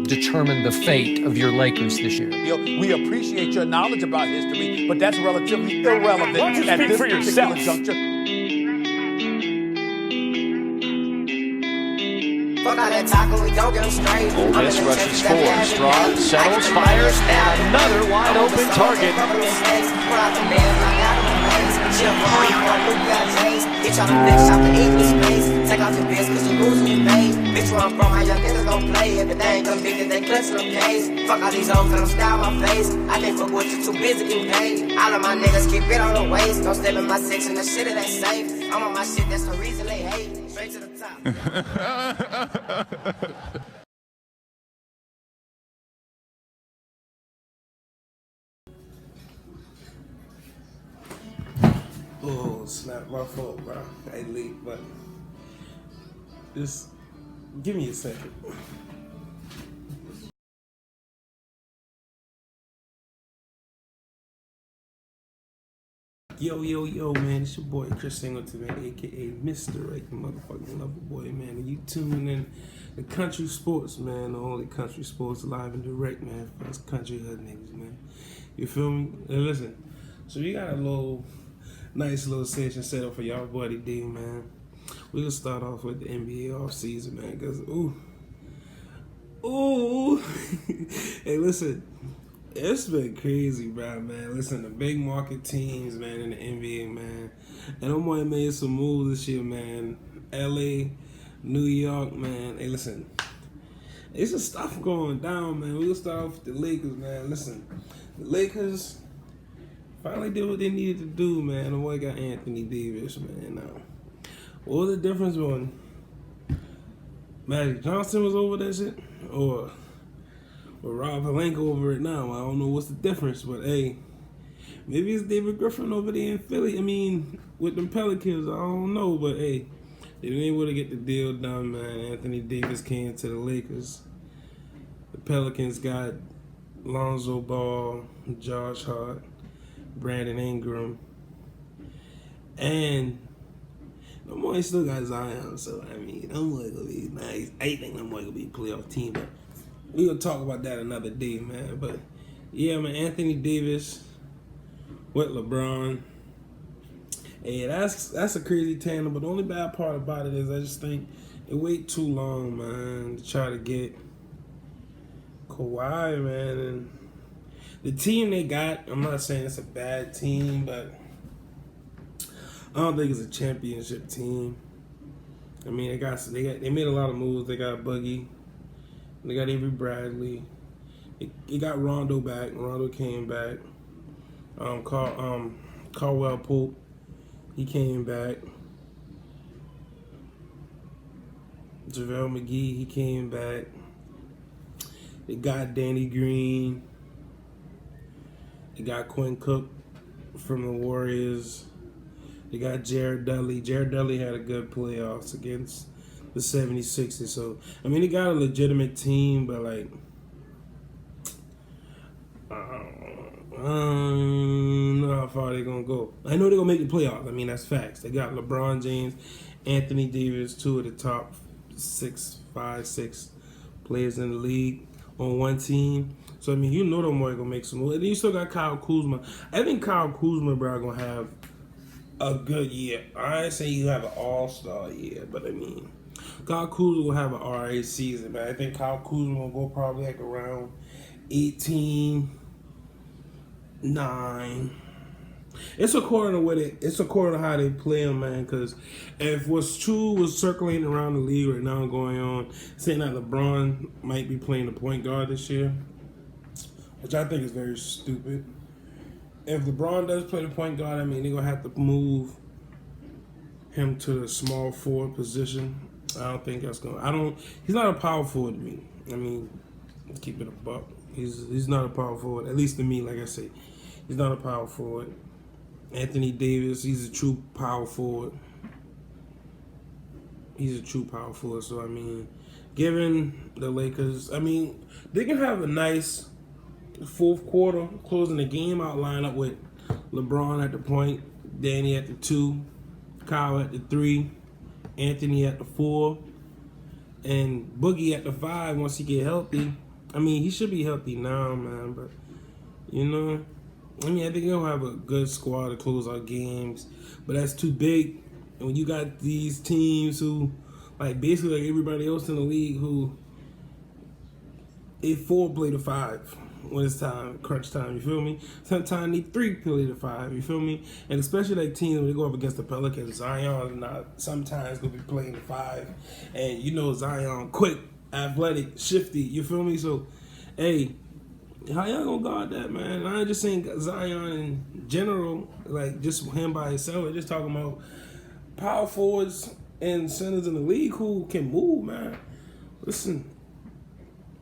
determine the fate of your Lakers this year? We appreciate your knowledge about history, but that's relatively irrelevant Why don't you at speak this for particular yourself? juncture. Ole Miss rushes forward. Strong settles, fires, and another wide open target. Fuck all these hoes, I'm style my face. I can't fuck with you, too busy getting paid. All of my niggas keep it on the waist. Don't step in my section, that shit it ain't safe. I'm on my shit, that's the reason they hate. Straight to the top. Oh, snap, my fault, bro. I leaked, but just give me a second. Yo, man, it's your boy Chris Singleton, man, aka Mr. Right, the motherfucking lover boy, man. And you tuning in the country sports, man, the only country sports live and direct, man, for us country hood niggas, man. You feel me? Now listen, so we got a nice little session set up for y'all buddy D, man. We're gonna start off with the NBA offseason, man, because hey, listen, it's been crazy, bro, man. Listen, the big market teams, man, in the NBA, man. And I'm gonna made some moves this year, man. LA, New York, man. Hey, listen, it's just stuff going down, man. We're gonna start off with the Lakers, man. Listen, the Lakers finally did what they needed to do, man. The boy got Anthony Davis, man. Now, what was the difference when Magic Johnson was over that shit? Or Rob Pelinka over it now? I don't know what's the difference, but hey, maybe it's David Griffin over there in Philly. I mean, with them Pelicans, I don't know, but hey, they didn't able to get the deal done, man. Anthony Davis came to the Lakers. The Pelicans got Lonzo Ball, Josh Hart, Brandon Ingram, and them boys still got Zion, so I mean, them boys gonna be nice. I think them boys gonna be a playoff team, but we gonna talk about that another day, man. But yeah, man, Anthony Davis with LeBron. Hey, that's a crazy tandem, but the only bad part about it is I just think it wait too long, man, to try to get Kawhi, man. And the team they got, I'm not saying it's a bad team, but I don't think it's a championship team. I mean, they made a lot of moves. They got Boogie, they got Avery Bradley, they got Rondo back. Rondo came back. Caldwell Pope, he came back. JaVale McGee, he came back. They got Danny Green. They got Quinn Cook from the Warriors. They got Jared Dudley. Jared Dudley had a good playoffs against the 76ers. So, I mean, they got a legitimate team, but, like, I don't know how far they're going to go. I know they're going to make the playoffs. I mean, that's facts. They got LeBron James, Anthony Davis, two of the top 6 players in the league on one team. So, I mean, you know them boys going to make some moves. And you still got Kyle Kuzma. I think Kyle Kuzma, bro, going to have a good year. I ain't say you have an all-star year, but I mean, Kyle Kuzma will have an alright season, man. I think Kyle Kuzma will go probably like around 18-9. It's according to how they play him, man. Because if what's true was circulating around the league right now going on, saying that LeBron might be playing the point guard this year, which I think is very stupid. If LeBron does play the point guard, I mean, they're going to have to move him to the small forward position. I don't think that's going to... He's not a power forward to me. I mean, keep it a buck. He's not a power forward, at least to me, like I say. He's not a power forward. Anthony Davis, he's a true power forward. So, I mean, given the Lakers, I mean, they can have a nice fourth quarter, closing the game out lineup with LeBron at the point, Danny at the 2, Kyle at the 3, Anthony at the 4, and Boogie at the 5 once he get healthy. I mean, he should be healthy now, man. But you know, I mean, I think he'll have a good squad to close out games. But that's too big. And when you got these teams who, like, basically like everybody else in the league, who they 4 play to 5 when it's time, crunch time, you feel me? Sometimes need 3 play to 5, you feel me? And especially like teams when they go up against the Pelicans, Zion not sometimes gonna be playing the 5. And you know Zion quick, athletic, shifty, you feel me? So, hey, how y'all gonna guard that, man? I ain't just saying Zion in general, like just him by himself. I'm just talking about power forwards and centers in the league who can move, man. Listen,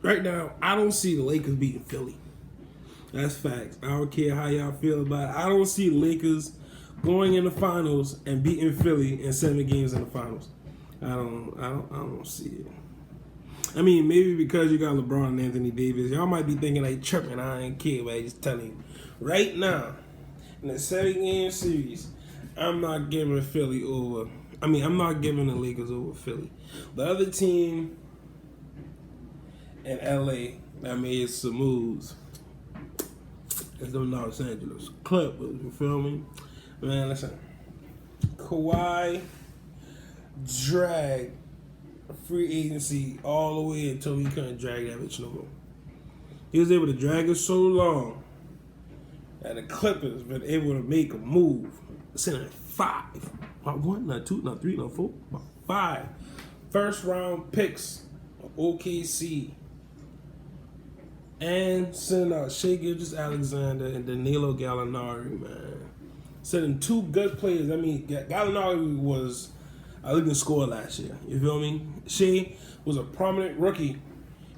right now, I don't see the Lakers beating Philly. That's facts. I don't care how y'all feel about it. I don't see the Lakers going in the finals and beating Philly in 7 games in the finals. I don't see it. I mean, maybe because you got LeBron and Anthony Davis, y'all might be thinking like tripping. I ain't care, but I just telling you, right now, in the 7-game series, I'm not giving Philly over. I mean, I'm not giving the Lakers over Philly. The other team in LA that made some moves is the Los Angeles Clippers. You feel me? Man, listen. Kawhi dragged free agency all the way until he couldn't drag that bitch no more. He was able to drag it so long that the Clippers been able to make a move. Sending 5, not 1, not 2, not 3, not 4, but 5 first-round picks of OKC. And sending out Shai Gilgeous-Alexander and Danilo Gallinari, man. Sending 2 good players. I mean, Gallinari was a leading scorer last year. You feel me? Shai was a prominent rookie.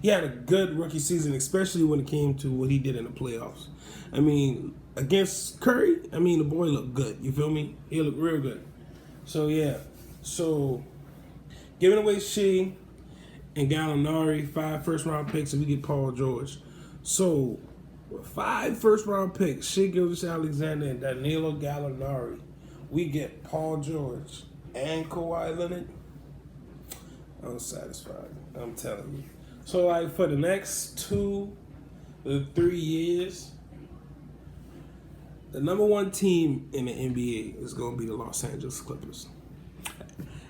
He had a good rookie season, especially when it came to what he did in the playoffs. I mean, against Curry, I mean, the boy looked good. You feel me? He looked real good. So, yeah. So, giving away Shai and Gallinari, 5 first-round picks, and we get Paul George. So, with 5 first-round picks, Shai Gilgeous-Alexander and Danilo Gallinari, we get Paul George and Kawhi Leonard. I'm satisfied. I'm telling you. So, like, for the next 2 to 3 years, the number 1 team in the NBA is going to be the Los Angeles Clippers.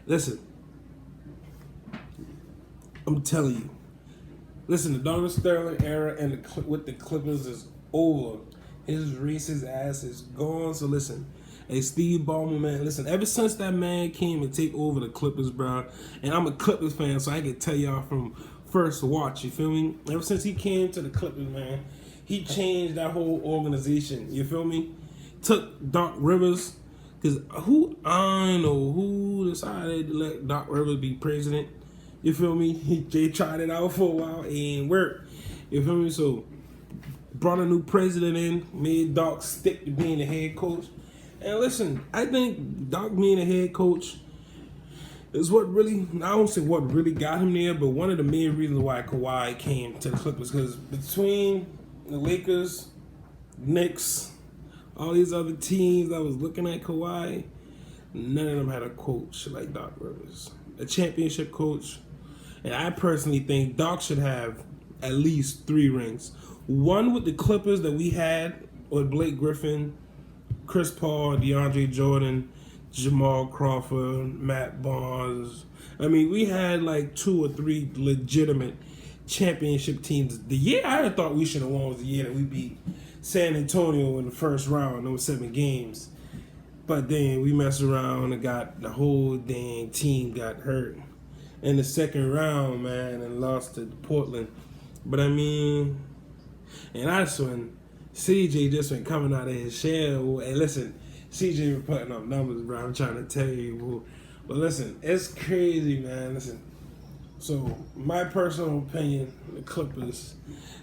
Listen, I'm telling you. Listen, the Donald Sterling era and with the Clippers is over. His racist ass is gone. So listen, hey, Steve Ballmer, man, listen, ever since that man came and take over the Clippers, bro, and I'm a Clippers fan, so I can tell y'all from first watch, you feel me? Ever since he came to the Clippers, man, he changed that whole organization, you feel me? Took Doc Rivers, because I don't know who decided to let Doc Rivers be president. You feel me? They tried it out for a while and worked. You feel me? So, brought a new president in, made Doc stick to being the head coach. And listen, I think Doc being a head coach is what really, I don't say what really got him there, but one of the main reasons why Kawhi came to the Clippers. Because between the Lakers, Knicks, all these other teams that was looking at Kawhi, none of them had a coach like Doc Rivers. A championship coach. And I personally think Doc should have at least 3 rings. 1 with the Clippers that we had with Blake Griffin, Chris Paul, DeAndre Jordan, Jamal Crawford, Matt Barnes. I mean, we had like 2 or 3 legitimate championship teams. The year I thought we should have won was the year that we beat San Antonio in the first round, those 7 games. But then we messed around and got the whole dang team got hurt in the second round, man, and lost to Portland. But I mean, and that's when CJ just been coming out of his shell. And listen, CJ been putting up numbers, bro. I'm trying to tell you, bro. But listen, it's crazy, man. Listen, so my personal opinion, the Clippers,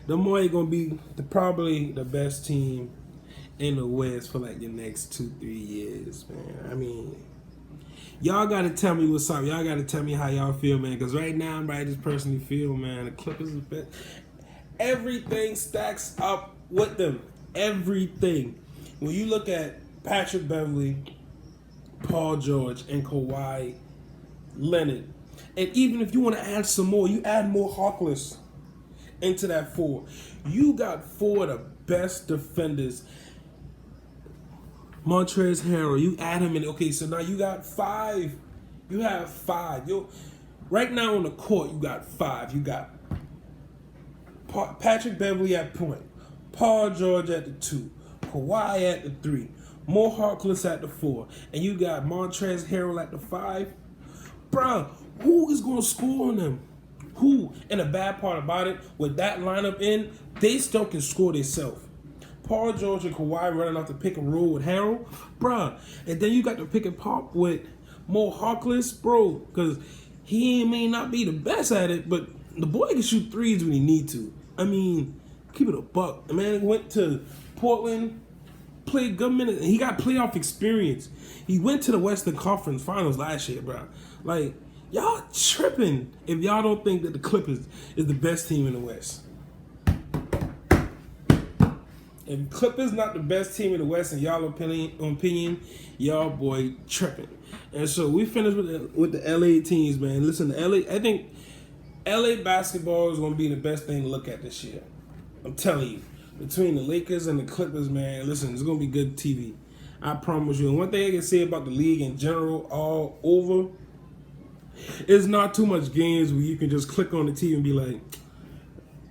the more they're gonna be probably the best team in the West for like the next 2-3 years, man. I mean, y'all gotta tell me what's up. Y'all gotta tell me how y'all feel, man. Because right now, I just personally feel, man, the Clippers is best. Everything stacks up with them. Everything. When you look at Patrick Beverly, Paul George, and Kawhi Leonard, and even if you want to add some more, you add more Harkless into that 4. You got 4 of the best defenders. Montrezl Harrell, you add him in. Okay, so now you got 5. You have 5. Right now on the court, you got 5. You got Patrick Beverly at point, Paul George at the 2, Kawhi at the 3, Mo Harkless at the 4, and you got Montrezl Harrell at the 5. Bro, who is going to score on them? Who? And the bad part about it, with that lineup in, they still can score themselves. Paul George and Kawhi running off the pick and roll with Harrell, bro. And then you got the pick and pop with Mo Harkless, bro, because he may not be the best at it, but the boy can shoot threes when he need to. I mean, keep it a buck. The man went to Portland, played good minutes, and he got playoff experience. He went to the Western Conference Finals last year, bro. Like, y'all tripping if y'all don't think that the Clippers is the best team in the West. If Clippers not the best team in the West in y'all opinion, y'all boy tripping. And so we finished with the LA teams, man. Listen, I think LA basketball is going to be the best thing to look at this year. I'm telling you. Between the Lakers and the Clippers, man, listen, it's going to be good TV. I promise you. And one thing I can say about the league in general, all over, it's not too much games where you can just click on the TV and be like,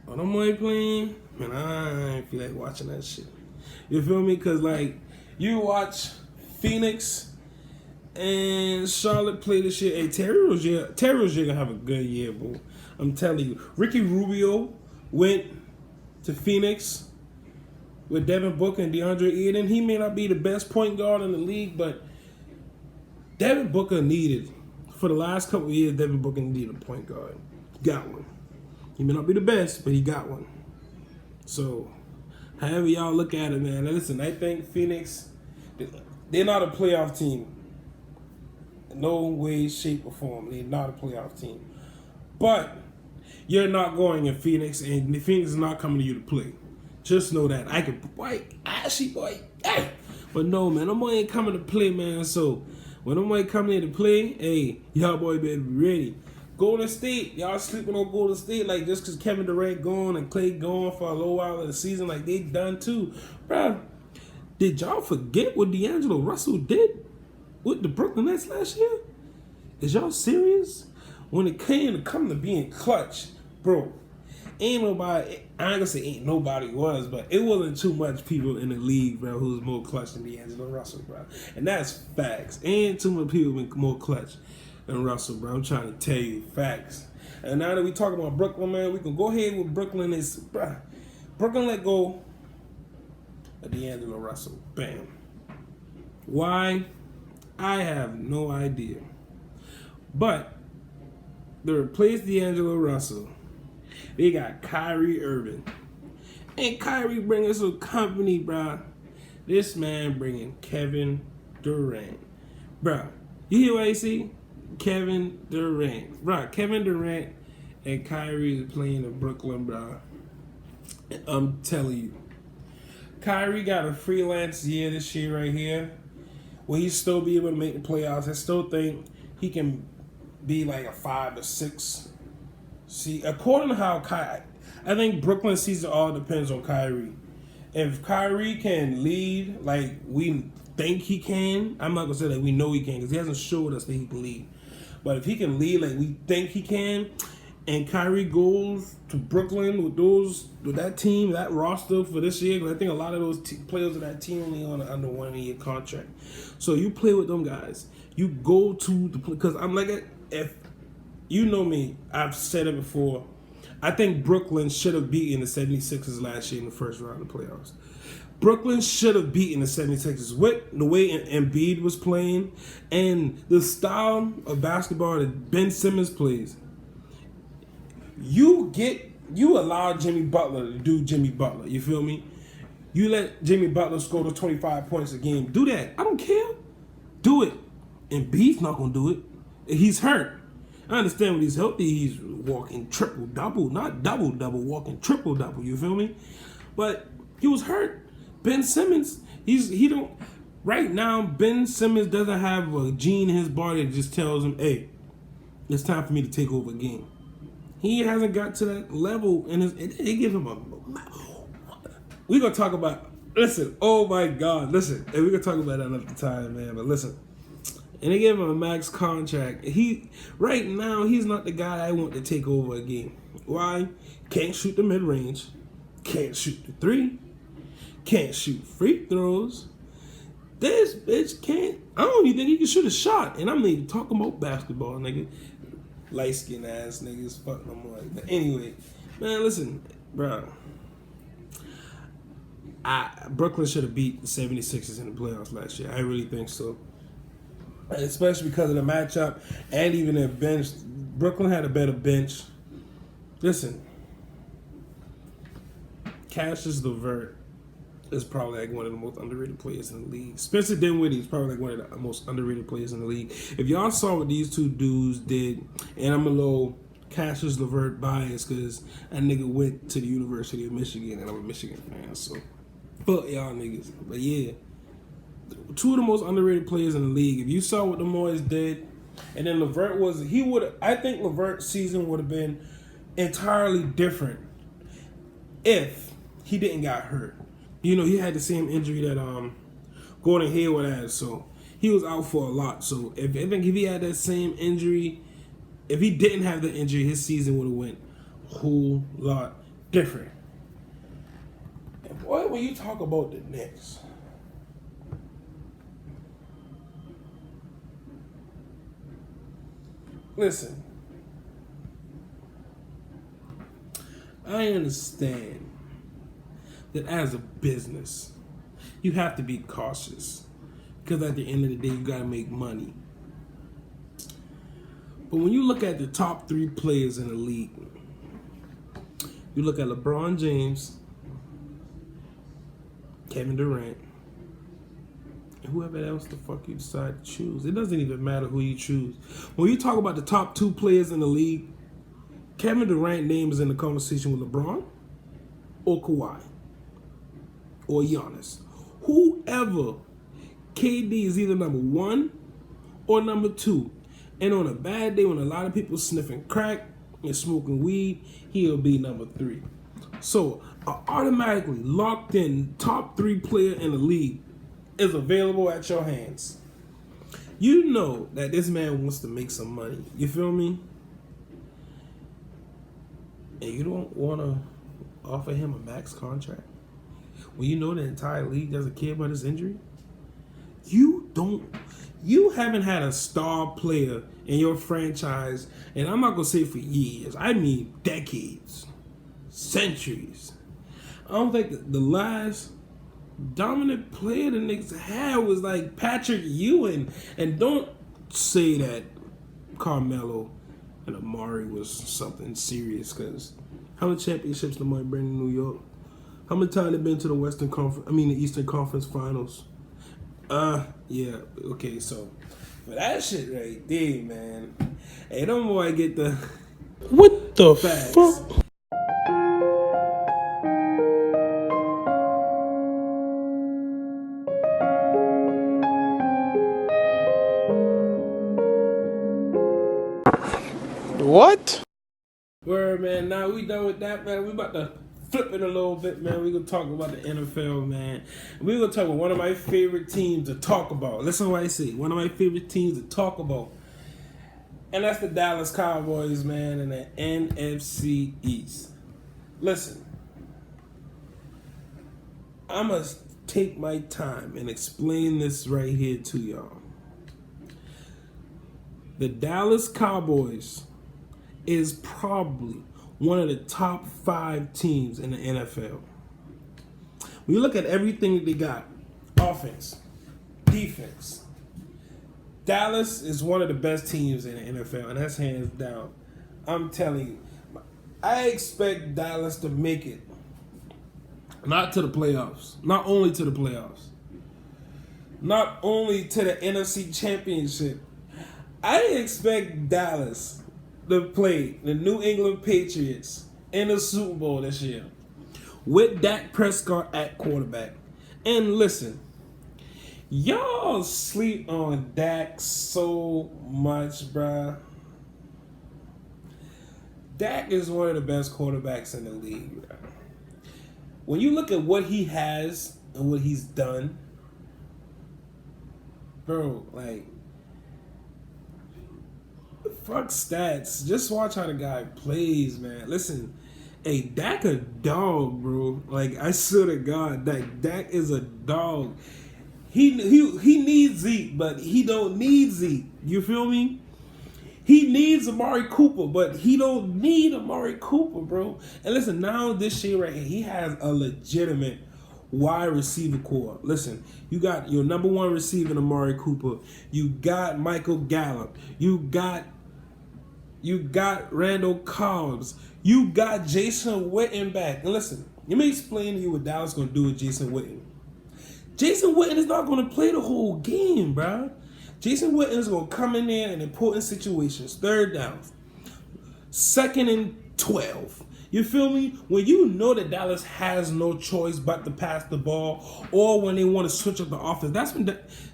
oh, them boy playing? Man, I ain't feel like watching that shit. You feel me? Because, like, you watch Phoenix and Charlotte play this shit. Hey, Terry Rozier going to have a good year, bro. I'm telling you. Ricky Rubio went to Phoenix with Devin Booker and DeAndre Ayton. He may not be the best point guard in the league, but Devin Booker needed, for the last couple of years, Devin Booker needed a point guard. Got one. He may not be the best, but he got one. So, however y'all look at it, man. Listen, I think Phoenix, they're not a playoff team. No way, shape, or form. They're not a playoff team. But you're not going in Phoenix, and Phoenix is not coming to you to play. Just know that. Hey. But no, man, them boy ain't coming to play, man. So, when them boy coming here to play, hey, y'all boy better be ready. Golden State, y'all sleeping on Golden State like just because Kevin Durant gone and Clay gone for a little while of the season, like they done too. Bro, did y'all forget what D'Angelo Russell did with the Brooklyn Nets last year? Is y'all serious? When it came to being clutch, bro, ain't nobody, I ain't gonna say ain't nobody was, but it wasn't too much people in the league, bro, who was more clutch than D'Angelo Russell, bro. And that's facts. Ain't too many people been more clutch than Russell, bro. I'm trying to tell you facts. And now that we talking about Brooklyn, man, we can go ahead with Brooklyn. Brooklyn let go of D'Angelo Russell. Bam. Why? I have no idea. But to replace D'Angelo Russell, they got Kyrie Irving. And Kyrie bringing some company, bro. This man bringing Kevin Durant. Bro, you hear what I see? Kevin Durant. Bro, Kevin Durant and Kyrie is playing in Brooklyn, bro. I'm telling you. Kyrie got a freelance year this year right here. Will he still be able to make the playoffs? I still think he can be like a 5 or 6. See, according to how I think Brooklyn season all depends on Kyrie. If Kyrie can lead like we think he can, I'm not gonna say that we know he can because he hasn't showed us that he can lead. But if he can lead like we think he can, and Kyrie goes to Brooklyn with that team, that roster for this year, because I think a lot of those players of that team only on an under 1 year contract. So you play with them guys. You go to the because I'm like, if you know me, I've said it before. I think Brooklyn should have beaten the 76ers last year in the first round of the playoffs. Brooklyn should have beaten the 76ers with the way Embiid was playing and the style of basketball that Ben Simmons plays. You allow Jimmy Butler to do Jimmy Butler. You feel me? You let Jimmy Butler score the 25 points a game. Do that. I don't care. Do it. Embiid's not going to do it. He's hurt. I understand when he's healthy, he's walking triple-double. Not double-double, walking triple-double. You feel me? But he was hurt. Ben Simmons, right now, Ben Simmons doesn't have a gene in his body that just tells him, hey, it's time for me to take over a game. He hasn't got to that level, and they give him a. We're gonna talk about. Listen, oh my God, listen, and we're gonna talk about that another time, man. But listen, and they gave him a max contract. Right now he's not the guy I want to take over a game. Why? Can't shoot the mid range, can't shoot the three, can't shoot free throws. This bitch can't. I don't even think he can shoot a shot. And I'm not even talking about basketball, nigga. Light skinned ass niggas, fuck no more. But anyway, man, listen, bro. Brooklyn should have beat the 76ers in the playoffs last year. I really think so. Especially because of the matchup and even their bench. Brooklyn had a better bench. Listen, Cassius LeVert is probably like one of the most underrated players in the league. Spencer Dinwiddie is probably like one of the most underrated players in the league. If y'all saw what these two dudes did, and I'm a little Cassius LeVert biased because that nigga went to the University of Michigan, and I'm a Michigan fan, so fuck y'all niggas. But yeah, two of the most underrated players in the league. If you saw what the Moyes did, and then LeVert I think LeVert's season would have been entirely different if he didn't got hurt. You know, he had the same injury that Gordon Hayward had, so he was out for a lot. So I think if he had that same injury, if he didn't have the injury, his season would have went a whole lot different. And boy, when you talk about the Knicks, listen, I understand that as a business, you have to be cautious because at the end of the day, you got to make money. But when you look at the top three players in the league, you look at LeBron James, Kevin Durant, and whoever else the fuck you decide to choose. It doesn't even matter who you choose. When you talk about the top two players in the league, Kevin Durant's name is in the conversation with LeBron or Kawhi or Giannis. Whoever, KD is either number one or number two. And on a bad day when a lot of people sniffing crack and smoking weed, he'll be number three. So automatically locked in top three player in the league is available at your hands. You know that this man wants to make some money. You feel me? And you don't want to offer him a max contract when you know the entire league doesn't care about his injury? You haven't had a star player in your franchise, and I'm not going to say for years, I mean decades, centuries. I don't think the last dominant player the Knicks had was like Patrick Ewing. And don't say that Carmelo and Amari was something serious, because how many championships the Mike bring in New York? How many times they been to the Eastern Conference Finals? Yeah, okay, so for that shit right there, man. Hey, don't boy get the what the facts. Fuck? What? Word, man. Now we done with that, man. We about to flip it a little bit, man. We're going to talk about the NFL, man. We're going to talk about one of my favorite teams to talk about. Listen to what I say. One of my favorite teams to talk about. And that's the Dallas Cowboys, man, in the NFC East. Listen. I must take my time and explain this right here to y'all. The Dallas Cowboys is probably one of the top 5 teams in the NFL. When you look at everything that they got, offense, defense, Dallas is one of the best teams in the NFL, and that's hands down. I'm telling you, I expect Dallas to make it, not to the playoffs, not only to the playoffs, not only to the NFC Championship. I expect Dallas to play the New England Patriots in the Super Bowl this year with Dak Prescott at quarterback. And listen, y'all sleep on Dak so much, bruh. Dak is one of the best quarterbacks in the league. Bro. When you look at what he has and what he's done, bro, like, fuck stats. Just watch how the guy plays, man. Listen, hey, Dak a dog, bro. Like, I swear to God, Dak is a dog. He needs Zeke, but he don't need Zeke. You feel me? He needs Amari Cooper, but he don't need Amari Cooper, bro. And listen, now this year right here, he has a legitimate wide receiver core. Listen, you got your number one receiver, Amari Cooper. You got Michael Gallup. You got Randall Cobbs. You got Jason Witten back. And listen, let me explain to you what Dallas going to do with Jason Witten. Jason Witten is not going to play the whole game, bro. Jason Witten is going to come in there in important situations. Third down. 2nd and 12. You feel me? When you know that Dallas has no choice but to pass the ball, or when they want to switch up the offense,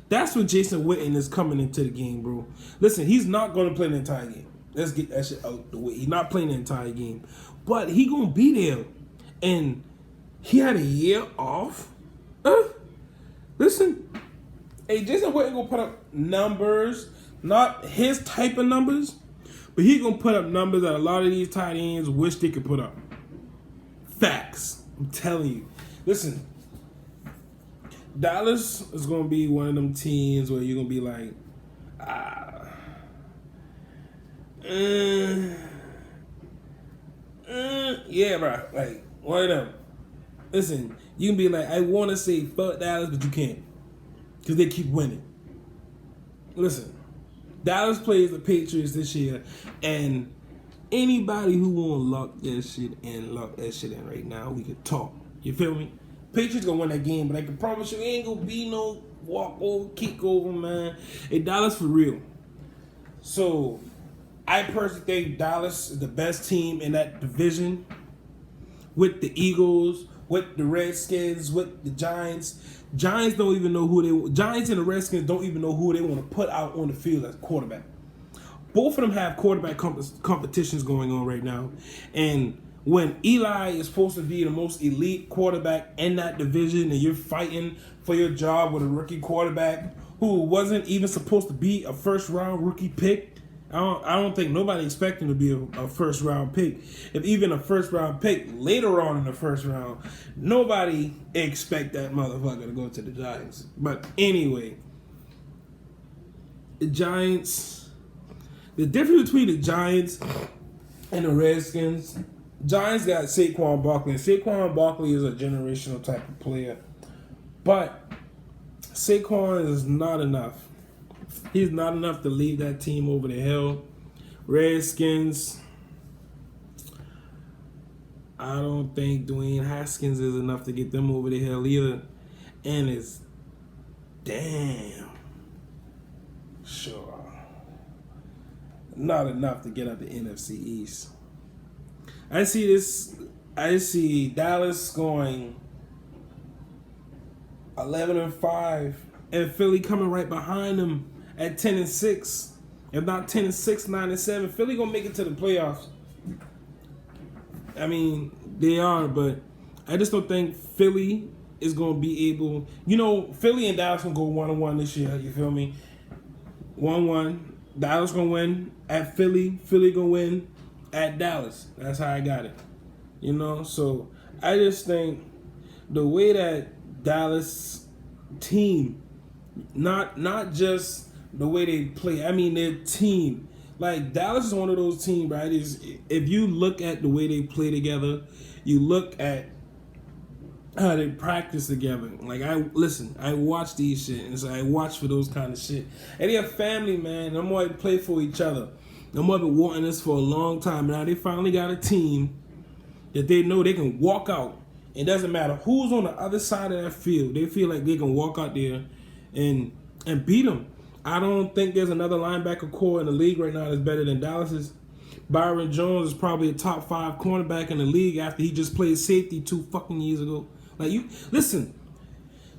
that's when Jason Witten is coming into the game, bro. Listen, he's not going to play the entire game. Let's get that shit out the way. He's not playing the entire game. But he going to be there. And he had a year off. Listen, hey, Jason Witten going to put up numbers, not his type of numbers, but he going to put up numbers that a lot of these tight ends wish they could put up. Facts. I'm telling you. Listen, Dallas is going to be one of them teams where you're going to be like, yeah, bro. Like, one of them. Listen, you can be like, I want to say fuck Dallas, but you can't. Because they keep winning. Listen, Dallas plays the Patriots this year, and anybody who want to lock that shit in right now, we could talk. You feel me? Patriots gonna win that game, but I can promise you, ain't gonna be no walkover, kick over, man. Hey, Dallas for real. So, I personally think Dallas is the best team in that division, with the Eagles, with the Redskins, with the Giants. Giants don't even know Giants and the Redskins don't even know who they want to put out on the field as quarterback. Both of them have quarterback competitions going on right now. And when Eli is supposed to be the most elite quarterback in that division, and you're fighting for your job with a rookie quarterback who wasn't even supposed to be a first-round rookie pick, I don't think nobody expected him to be a first-round pick. If even a first-round pick later on in the first round, nobody expect that motherfucker to go to the Giants. But anyway, the Giants, the difference between the Giants and the Redskins, Giants got Saquon Barkley. And Saquon Barkley is a generational type of player. But Saquon is not enough. He's not enough to lead that team over the hill. Redskins, I don't think Dwayne Haskins is enough to get them over the hill either. And it's damn sure not enough to get out the NFC East. I see Dallas going 11-5 and Philly coming right behind them at 10-6. If not 10-6, 9-7. Philly gonna make it to the playoffs. I mean, they are, but I just don't think Philly is gonna be able. You know, Philly and Dallas gonna go 1-1 this year. You feel me? 1-1. Dallas gonna win at Philly. Philly gonna win at Dallas. That's how I got it. You know, so I just think the way that Dallas team, not just the way they play, I mean their team. Like, Dallas is one of those teams, right? If you look at the way they play together, you look at how they practice together. Like, I watch these shit, and so I watch for those kind of shit. And they're family, man. Them boys play for each other. Them boys been wanting this for a long time. Now they finally got a team that they know they can walk out. It doesn't matter who's on the other side of that field. They feel like they can walk out there and beat them. I don't think there's another linebacker core in the league right now that's better than Dallas's. Byron Jones is probably a top 5 cornerback in the league after he just played safety 2 fucking years ago. Like, you listen,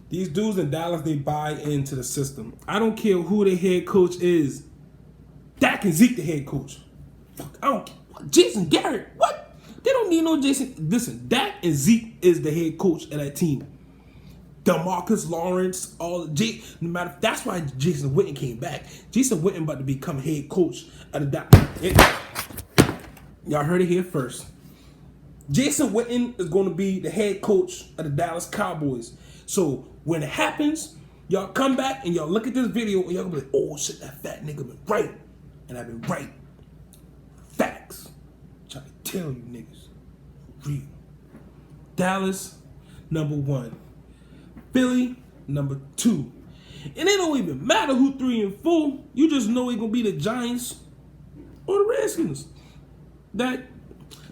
these dudes in Dallas, they buy into the system. I don't care who the head coach is. Dak and Zeke the head coach. Fuck, I don't care. Jason Garrett, what? They don't need no Jason. Listen, Dak and Zeke is the head coach of that team. DeMarcus Lawrence, no matter. That's why Jason Witten came back. Jason Witten about to become head coach of the Dallas. Y'all heard it here first. Jason Witten is going to be the head coach of the Dallas Cowboys. So when it happens, y'all come back and y'all look at this video and y'all gonna be like, oh shit, that fat nigga been right. And I've been right. Facts. I'm trying to tell you niggas. Real. Dallas, number 1. Philly, number 2. And it don't even matter who 3 and 4. You just know it's gonna be the Giants or the Redskins. That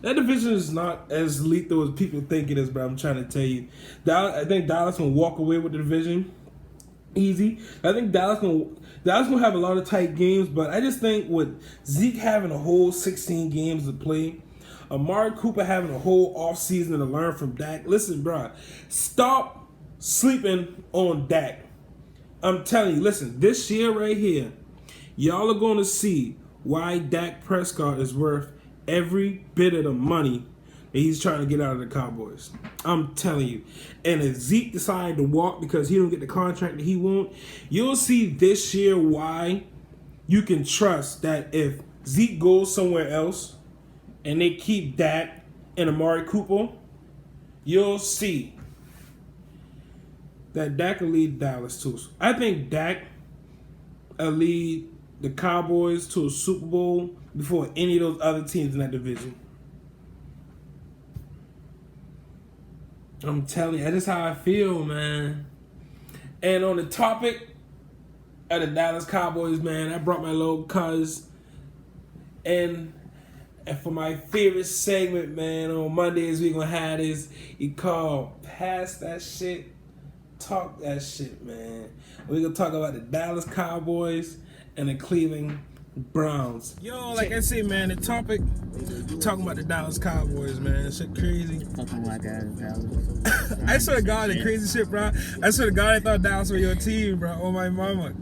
division is not as lethal as people think it is, but I'm trying to tell you. I think Dallas can walk away with the division easy. I think Dallas gonna have a lot of tight games, but I just think with Zeke having a whole 16 games to play, Amari Cooper having a whole offseason to learn from Dak. Listen, bro, stop sleeping on Dak. I'm telling you, listen, this year right here, y'all are going to see why Dak Prescott is worth every bit of the money that he's trying to get out of the Cowboys. I'm telling you. And if Zeke decided to walk because he don't get the contract that he want, you'll see this year why you can trust that if Zeke goes somewhere else and they keep Dak and Amari Cooper, you'll see that Dak will lead Dallas too. I think Dak will lead the Cowboys to a Super Bowl before any of those other teams in that division. I'm telling you, that's just how I feel, man. And on the topic of the Dallas Cowboys, man, I brought my little cuz. And for my favorite segment, man, on Mondays we gonna have this, you call Pass That Shit, Talk That Shit, man. We're gonna talk about the Dallas Cowboys and the Cleveland Browns. Yo, like I said, man, the topic, talking about the Dallas Cowboys, man. That shit crazy. Fucking white guys, Dallas. I swear to God, the crazy shit, bro. I swear to God, I thought Dallas were your team, bro. Oh, my mama.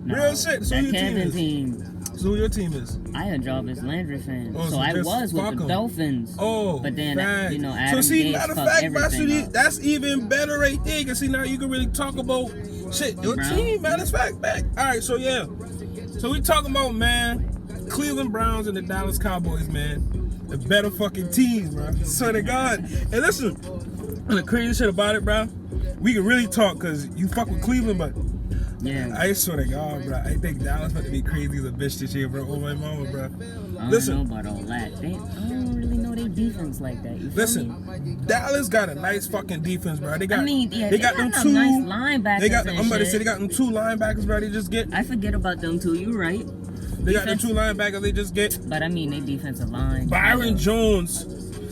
No, Real shit. So who your team is? So who your team is? I a Jarvis Landry fan. Oh, so I just was with fuck the 'em. Dolphins. Oh, but then, facts. you know, Adam so see, Gase matter of fucked fact, everything up. that's even better right there. Cause see, now you can really talk about shit. Your Browns? team, matter of fact, back. All right, so yeah. So we talking about, man, Cleveland Browns and the Dallas Cowboys, man. The better fucking teams, bro. Swear to God. And listen, and the crazy shit about it, bro, we can really talk because you fuck with Cleveland, but Yeah. I swear to God, bro, I think Dallas about to be crazy as a bitch this year, bro. Oh, my mama, bro. I don't Listen. know about all that. I don't really know their defense like that. You feel me? Listen, Dallas got a nice fucking defense, bro. They got, they got them some two nice linebackers. They got, and I'm about to shit. say they got them 2 linebackers, bro. They just get. I forget about them too. You right. They got them 2 linebackers. They just get. But I mean, they defensive line. Byron Jones.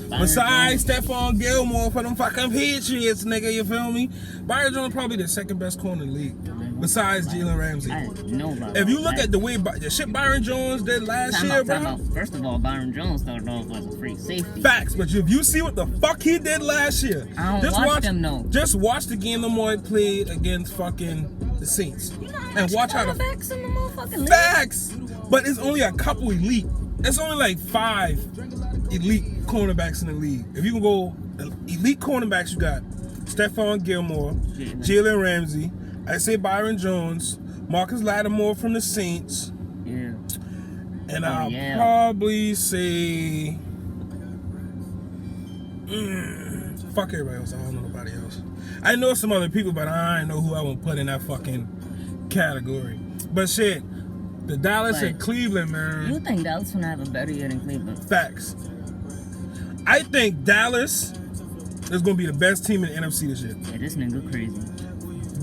Besides Jones. Stephon Gilmore for them fucking Patriots, nigga, you feel me? Byron Jones probably the second best corner in the league, besides Jalen Ramsey. I didn't know about If you all look that. at the way the shit Byron Jones did last Time year, out, time bro. out. First of all, Byron Jones started off as a free safety. Facts, but if you see what the fuck he did last year, I don't watch them, though. Just watch the game Lamar played against fucking the Saints, and watch how the Cornerbacks in the motherfucking league. facts. But it's only a couple elite. It's only like 5 elite cornerbacks in the league. If you can go elite cornerbacks, you got Stephon Gilmore, Jalen Ramsey. I say Byron Jones, Marcus Lattimore from the Saints, Yeah. and Oh, I'll yeah. probably say fuck everybody else. I don't know nobody else. I know some other people, but I don't know who I will put in that fucking category. But shit, the Dallas and But Cleveland, man. You think Dallas gonna have a better year than Cleveland? Facts. I think Dallas is going to be the best team in the NFC this year. Yeah, this nigga crazy.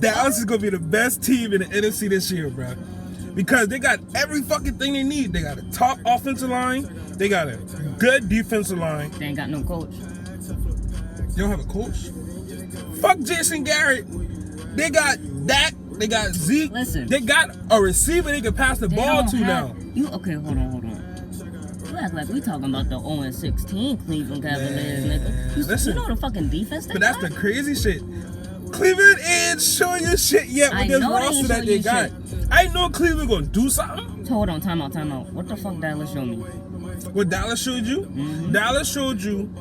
Dallas is going to be the best team in the NFC this year, bro. Because they got every fucking thing they need. They got a top offensive line. They got a good defensive line. They ain't got no coach. They don't have a coach? Fuck Jason Garrett. They got Dak. They got Zeke. Listen. They got a receiver they can pass the They ball don't to have, now. You okay? Hold on. You act like we talking about the 0-16 Cleveland Cavaliers, nigga. Listen. You know the fucking defense they But that's got? the crazy shit. Cleveland ain't showing you shit yet with I this know they roster ain't that showing they you got. shit. I know Cleveland gonna do something. Hold on, time out. What the fuck Dallas show me? What Dallas showed you? Dallas showed you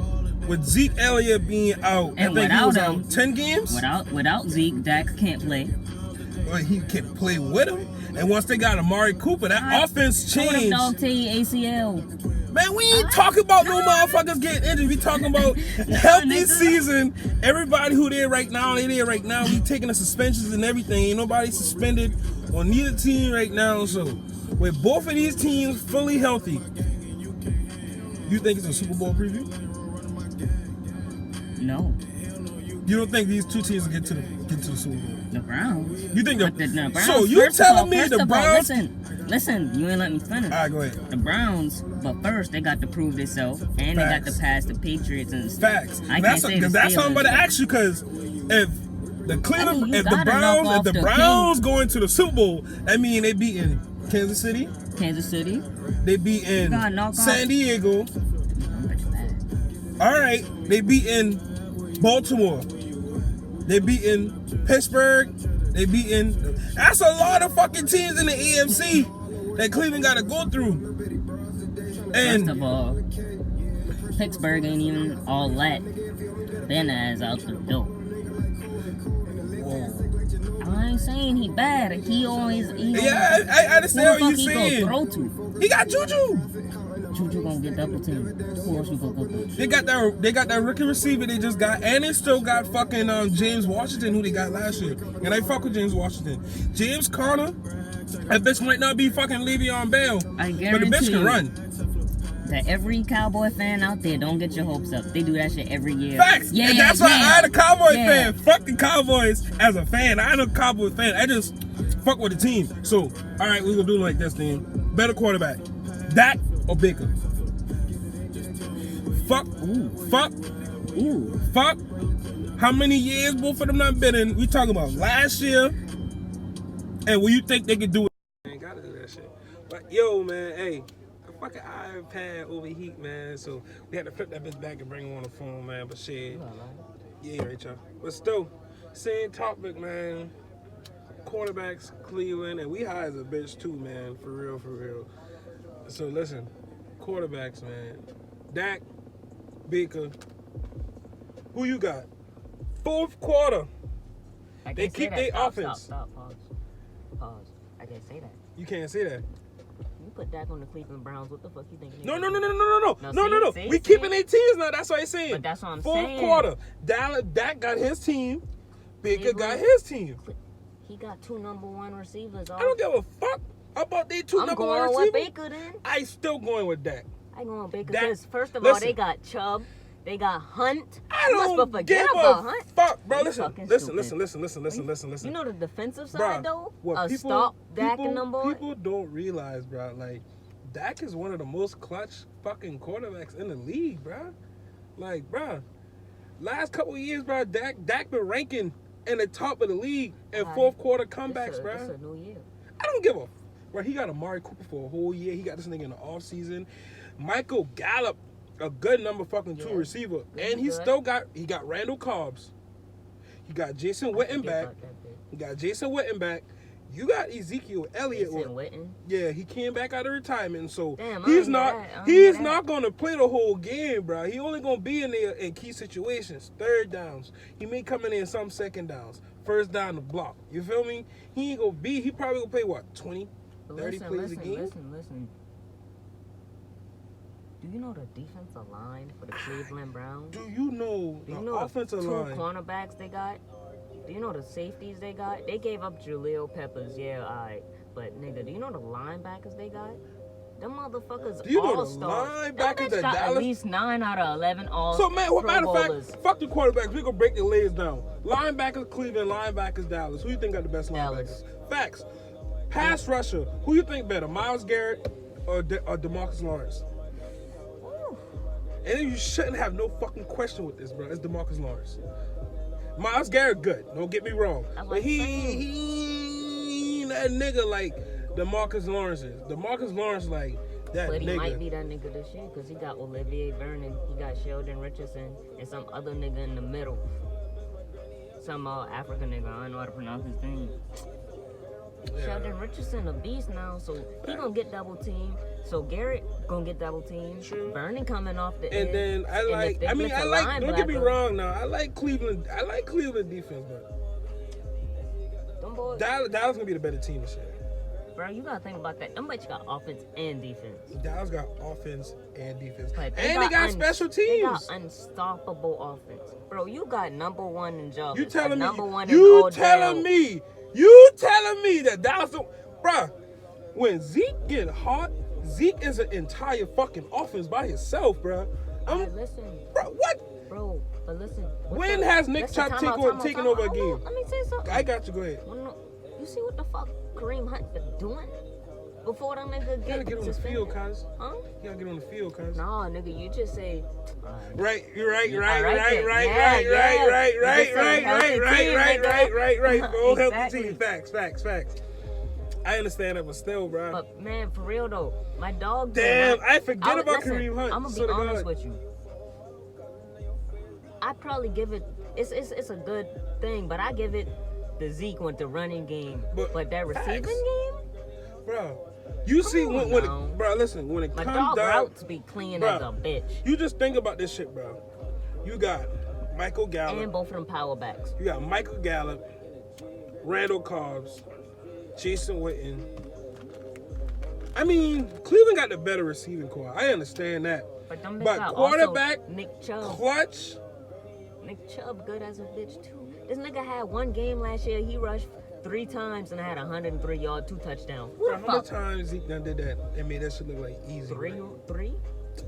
with Zeke Elliott being out. And I think he was without out him, 10 games. Without Zeke, Dak can't play. Well, he can play with him. And once they got Amari Cooper, that offense What if changed. dog tear your ACL? Man, we ain't talking about no motherfuckers getting injured. We talking about healthy season. Everybody who there right now, they there right now. We taking the suspensions and everything. Ain't nobody suspended on neither team right now. So, with both of these teams fully healthy, you think it's a Super Bowl preview? No. You don't think these two teams will get to the Super Bowl? The Browns. You think But the Browns, so you're first of telling all- me first the of all, Browns? Listen, you ain't let me finish. All right, go ahead. The Browns, but first they got to prove themselves, and they got Facts. to pass the Patriots and stuff. Facts. I That's can't say the that's what I'm Steelers, about to but- ask you, because if the Cleveland, I mean, you if the gotta knock Browns, off the going to the Super Bowl, I mean they beating Kansas City, Kansas City. they beating gotta knock off- San Diego. All right, they beating Baltimore, they beating Pittsburgh, they beating. That's a lot of fucking teams in the AFC that Cleveland got to go through. First And of all, Pittsburgh ain't even all that. Ben ass out the door. I ain't saying he bad. He always. yeah, I Who understand the what fuck you're he saying. gonna throw to? He got Juju. Juju gonna get double team. Who else you gonna go to? They got that rookie receiver they just got, and they still got fucking James Washington, who they got last year. And I fuck with James Washington. James Conner, that bitch might not be fucking Le'Veon Bell, I but the guarantee bitch can you run. that every Cowboy fan out there, don't get your hopes up. They do that shit every year. Facts. Yeah, And that's why I'm a Cowboy yeah. fan. Fuck the Cowboys as a fan. I ain't a Cowboy fan. I just fuck with the team. So, all right, we gonna do it like this, then. Better quarterback, Dak or Baker? Fuck. Fuck. How many years both of them not been in? We talking about last year. And what you think they could do it? Man, gotta do that shit. But yo, man, hey, the fucking iPad overheat, man. So we had to flip that bitch back and bring him on the phone, man. But shit, yeah, right, y'all. But still, same topic, man. Quarterbacks, Cleveland, and we high as a bitch too, man. For real. So listen, quarterbacks, man. Dak, Baker. Who you got? Fourth quarter. I They can't keep say their that. offense. Stop. Pause. I can't say that. You can't say that. You put Dak on the Cleveland Browns. What the fuck you think? No. See? We keeping their teams now. That's what I'm saying. But that's what I'm Fourth saying. quarter. Dak got his team. Baker got Cleveland. his team. He got 2 number 1 receivers. I don't give a fuck about they two I'm number going one with receivers. Baker then. I still going with Dak. I going with Baker Dak- because first of all, listen. they got Chubb, they got Hunt. I You must don't forget give about a Hunt. fuck, bro. You Listen. fucking stupid. Listen. You know the defensive Bruh, side though. what Stop Dak and number 1. people don't realize, bro, like Dak is one of the most clutch fucking quarterbacks in the league, bro. Like, bro, last couple of years, bro, Dak been ranking in the top of the league in fourth quarter comebacks, It's bro. a new year. I don't give a. Bro, he got Amari Cooper for a whole year. He got this nigga in the offseason. Michael Gallup, a good number fucking 2 receiver, and he good. still got Randall Cobbs. He got Jason Witten back. About that bit. You got Jason Witten back. You got Ezekiel Elliott. Jason Witten. Yeah, he came back out of retirement, so Damn, I he's didn't know not that. I didn't he's know that. not gonna play the whole game, bro. He only gonna be in there in key situations, third downs. He may come in some second downs, first down the block. You feel me? He ain't gonna be. He probably gonna play what 20, 30 plays a game. Listen. Do you know the defensive line for the Cleveland Browns? Do you know Do you the know offensive the 2 line? cornerbacks they got? Do you know the safeties they got? They gave up Jaleel Peppers, yeah, alright. But nigga, do you know the linebackers they got? Them motherfuckers Do you know the all-stars. linebackers that got Dallas- at least 9 out of 11 all So man, what Pro matter of Bowlers. fact, fuck the quarterbacks. We gonna break the layers down. Linebackers Cleveland, linebackers Dallas. Who you think got the best Dallas. linebackers? Facts. Pass rusher. Who you think better, Myles Garrett or DeMarcus Lawrence? And you shouldn't have no fucking question with this, bro. It's DeMarcus Lawrence. Myles Garrett, good. Don't get me wrong. That's what But I'm he saying. ain't that nigga like DeMarcus Lawrence is. DeMarcus Lawrence like that But he nigga. might be that nigga this year because he got Olivier Vernon, he got Sheldon Richardson, and some other nigga in the middle. Some African nigga, I don't know how to pronounce his name. Sheldon Richardson a beast now, so he gonna get double teamed. So Garrett gonna get double teamed. True. Vernon coming off the And edge. then And if they blitz a don't get me linebacker, wrong now. I like Cleveland defense, but them boys, Dallas gonna be the better team this year. bro, you gotta think about that. Them boys got offense and defense. Dallas got offense and defense. Like, And they got special They got teams. unstoppable offense. Bro, you got number one in Jarvis. You telling me? number one You in telling Odell. me that Dallas don't, bruh, when Zeke get hot, Zeke is an entire fucking offense by himself, bruh. Hey, listen, Bruh, what? bro, but listen. When has Nick Chubb taken over a Hold game? on, let me say something. I got you. Go ahead. You see what the fuck Kareem Hunt been doing before that nigga You gotta get on the suspended? field, cuz. Huh? You gotta get on the field, cuz. Nah, nigga, you just say. Right, you're right, Yeah, right, I like right, it. right, Yeah, right, yeah. right, You right, just right, said healthy team, right. nigga. Go help the Exactly. team. Facts. I understand that, but still, bro. But man, for real though, my dog. Damn, I forget about listen, Kareem Hunt. I'm gonna Swear be to honest God. with you. I probably give it. It's a good thing, but I give it the Zeke with the running game. But that receiving facts. game, Bro, you see on when now. bro, listen, when it my comes dog down, routes be clean bro, as a bitch, you just think about this shit, bro. You got Michael and Gallup, both of them power backs. you got Michael Gallup, Randall Cobbs, Jason Witten. I mean, Cleveland got the better receiving core. I understand that. But them bitches But got quarterback, also Nick Chubb. clutch. Nick Chubb good as a bitch too. This nigga had one game last year. He rushed 3 times and had 103 yards, 2 touchdowns. Who Bro, the how many fuck? times Zeke done did that and made that shit look like easy? Three?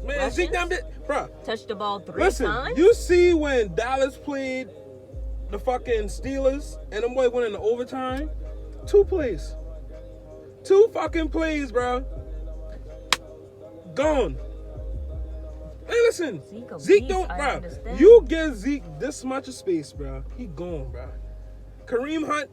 Man, rushes? Zeke done did, bro. Touched the ball 3 Listen, times. you see when Dallas played the fucking Steelers and them boys went into overtime? 2 plays. 2 fucking plays, bro. Gone. Hey, listen. Zeke a Zeke beast, don't, I bro. understand. You give Zeke this much of space, bro. He gone, bro. Kareem Hunt,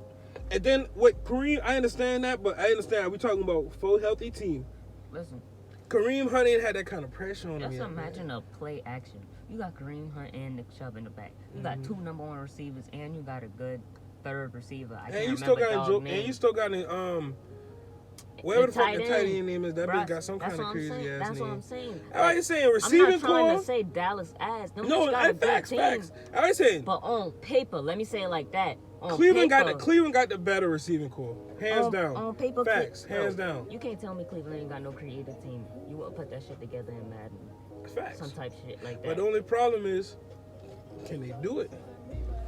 and then with Kareem, I understand that, but I understand we talking about full healthy team. Listen, Kareem Hunt ain't had that kind of pressure on him just yet, man. imagine a play action. You got Kareem Hunt and Nick Chubb in the back. You got 2 number 1 receivers, and you got a good 3rd receiver. I And can't you still remember got dog and name. you still got an whatever the fuck the tight end name is, that Bruh, bitch got some that's kind of what I'm crazy saying. ass That's name. what I'm saying. I ain't saying I'm receiving not trying core. to say Dallas ass. Them No, bitches got a good facts, team. facts. I ain't saying But on paper, let me say it like that. On Cleveland paper, got the better receiving core, hands down. On paper, facts, bro, hands down. You can't tell me Cleveland ain't got no creative team. You would put that shit together in Madden, Facts. some type shit like that. But the only problem is, can they do it?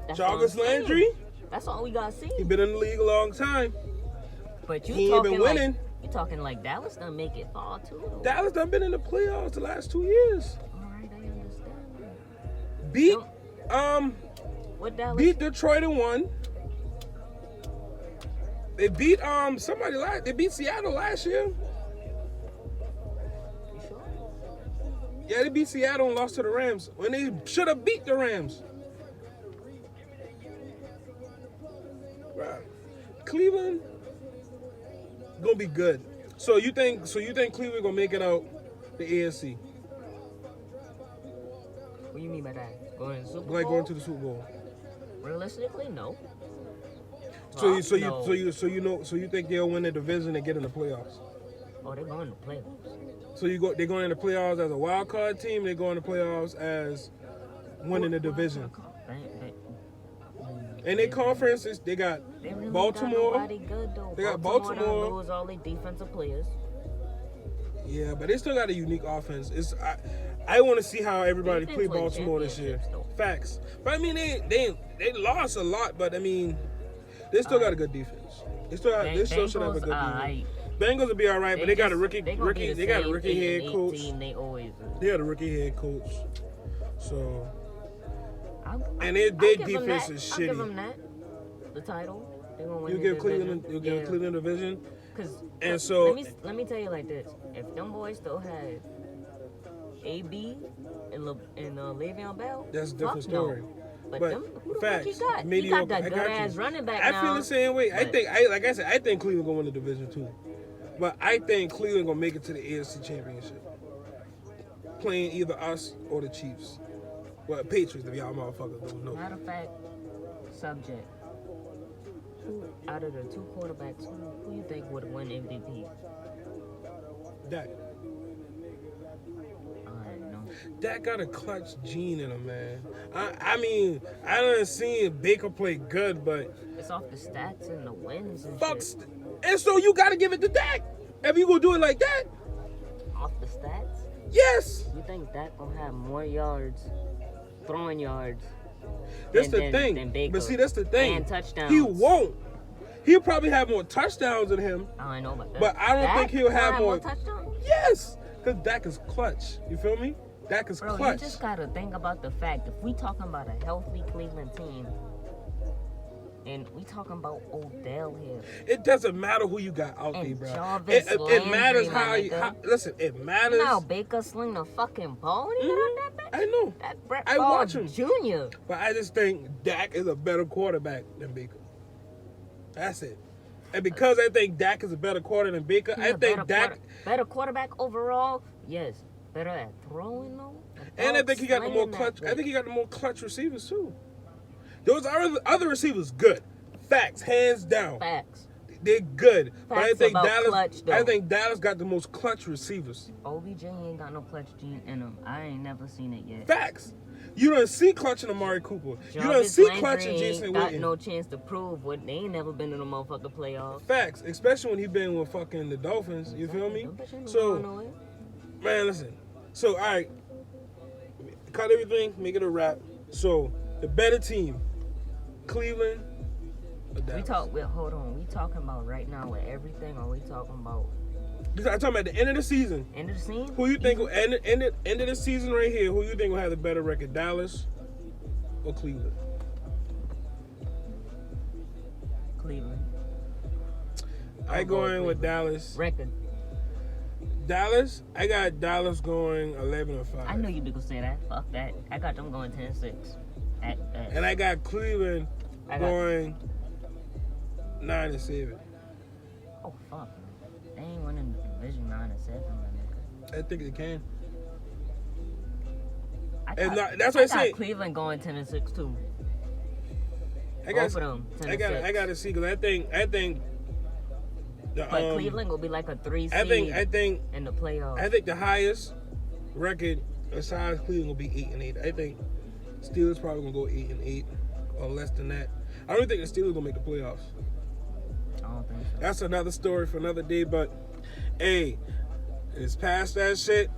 That's Jarvis what I'm saying. Landry, That's all we gotta see. he been in the league a long time. But you he ain't talking been winning. like you talking like Dallas done make it far too. Though. Dallas done been in the playoffs the last 2 years. All right, I understand. Beat What Dallas? beat Detroit and won. They beat somebody last. They beat Seattle last year. You sure? Yeah, they beat Seattle and lost to the Rams when they should have beat the Rams. Right. Cleveland gonna be good. So you think Cleveland gonna make it out the AFC? What do you mean by that? Going to the Super Bowl? Like going to the Super Bowl. Realistically, no. So No. you think they'll win the division and get in the playoffs? Oh, they're going to playoffs. So they're going in the playoffs as a wild card team. They're going to playoffs as winning the division. And their conferences, they got They really Baltimore. got nobody good though. They got Baltimore Baltimore. done lose all their defensive players. Yeah, but they still got a unique offense. I want to see how everybody They've play been to Baltimore this year. championships, though. Facts. But I mean, they lost a lot, but I mean, they still got a good defense. They still should have a good defense. Bengals will be all right, but they got a rookie They got a rookie head coach. Team they always do. They got a rookie head coach. So I'll and their give them defense that. is I'll give shitty. them that. The title. They gonna win You the give division. Cleveland division. Cause And so- let me tell you like this: if them boys still had AB and Le'Veon Bell, That's a different fuck no. story. But, But them, who the facts, fuck he got? mediocre. He got that I good got you. ass running back I now. feel the same way. but- I think Cleveland gonna win the division too. But I think Cleveland gonna make it to the AFC Championship, playing either us or the Chiefs. Well, Patriots, if y'all motherfuckers don't know. Matter of fact, subject. out of the two quarterbacks, who you think would win MVP? Dak. I know. Dak got a clutch gene in him, man. I mean, I done seen Baker play good, but It's off the stats and the wins and fuck. shit. And so you gotta give it to Dak. If you gonna do it like that, Off the stats? yes. You think Dak gonna have more yards, throwing yards? That's than- the than- thing. than Baker? But see, that's the thing. And touchdowns. He won't. He'll probably have more touchdowns than him. I know about that. But I don't Dak think he'll have more- touchdowns. Yes, because Dak is clutch. You feel me? Dak is Bro, clutch. you just gotta think about the fact if we talking about a healthy Cleveland team, and we talking about Odell here, It doesn't matter who you got out there, And bro. Jarvis It matters Landry, how my you. nigga. Listen, it matters. you know how Baker sling the fucking ball when he got that bitch? I know. That Brett I Favre watch him. Jr. But I just think Dak is a better quarterback than Baker. That's it. And because I think Dak is a better quarterback than Baker, He's I a think Dak. better quarterback overall. Yes, better at throwing though. And I think he got the more Slinging clutch. that I think he got the more clutch receivers too. Those other receivers good. Facts, hands down. Facts. They're good. But I Facts think about Dallas. clutch, though. I think Dallas got the most clutch receivers. OBJ ain't got no clutch gene in him. I ain't never seen it yet. Facts. You don't see clutch in Amari Cooper. You don't Jarvis see Landry clutch in ain't Jason got Witten. no chance to prove what they ain't never been in a motherfucking playoff. Facts, especially when he been with fucking the Dolphins. You feel me? Them bitches ain't going So, nowhere. man, listen. So, all right, cut everything, make it a wrap. So, the better team, Cleveland or Dallas? Hold on. We talking about right now with everything, or we talking about I'm talking about the end of the season. end of the season? Who you think will end of the season right here? Who you think will have the better record, Dallas or Cleveland? Cleveland. I go in with Dallas. Record. Dallas. I got Dallas going 11-5. I knew you be gonna say that. Fuck that. I got them going 10-6. At best. And I got Cleveland I got- going 9-7. Oh fuck. They ain't winning the division 9-7, man. I think they can. I And got, that's what I got say. Cleveland going 10-6 too. I got. Both of them, I got. 10-6. I got to see because I think. The, But Cleveland will be like a 3 seed I think. in the playoffs. I think the highest record besides Cleveland will be 8-8. I think Steelers probably gonna go 8-8 or less than that. I don't think the Steelers gonna make the playoffs. I don't think so. That's another story for another day. But hey, it's past that shit.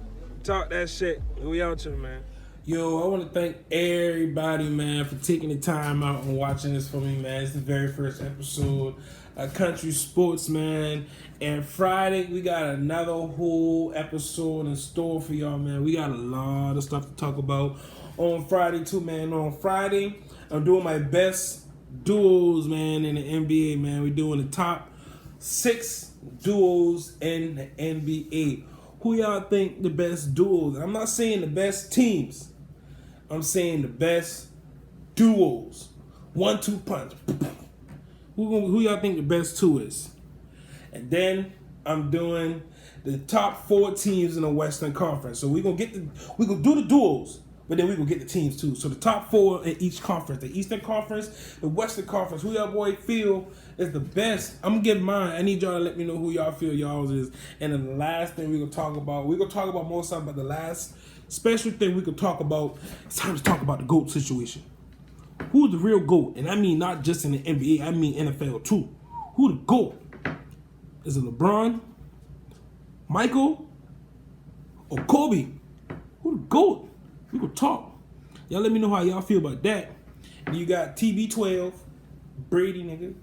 Talk that shit. We out here, man. Yo, I want to thank everybody, man, for taking the time out and watching this for me, man. It's the very first episode of Country Sports, man. And Friday, we got another whole episode in store for y'all, man. We got a lot of stuff to talk about on Friday, too, man. On Friday, I'm doing my best duos, man, in the NBA, man. We're doing the top 6 duos in the NBA. Who y'all think the best duos? I'm not saying the best teams. I'm saying the best duos. 1-2 punch. Who y'all think the best 2 is? And then I'm doing the top 4 teams in the Western Conference. So we're gonna do the duos, but then we're gonna get the teams too. So the top 4 in each conference. The Eastern Conference, the Western Conference. Who y'all boy feel is the best? I'm gonna give mine. I need y'all to let me know who y'all feel y'all's is. And then the last thing we're gonna talk about more something, but the last special thing we could talk about, it's time to talk about the GOAT situation. Who's the real GOAT? And I mean not just in the NBA, I mean NFL too. Who the GOAT? Is it LeBron, Michael, or Kobe? Who the GOAT? We could talk. Y'all let me know how y'all feel about that. And you got TB12, Brady nigga,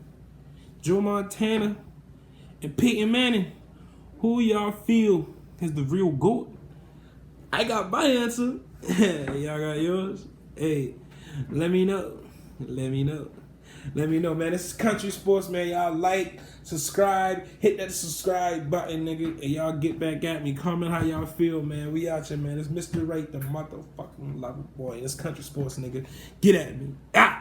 Joe Montana, and Peyton Manning. Who y'all feel is the real GOAT? I got my answer. Y'all got yours? Hey, let me know. Let me know, man. This is Country Sports, man. Y'all like, subscribe, hit that subscribe button, nigga, and y'all get back at me. Comment how y'all feel, man. We out here, man. It's Mr. Right, the motherfucking lover boy. It's Country Sports, nigga. Get at me. Ah!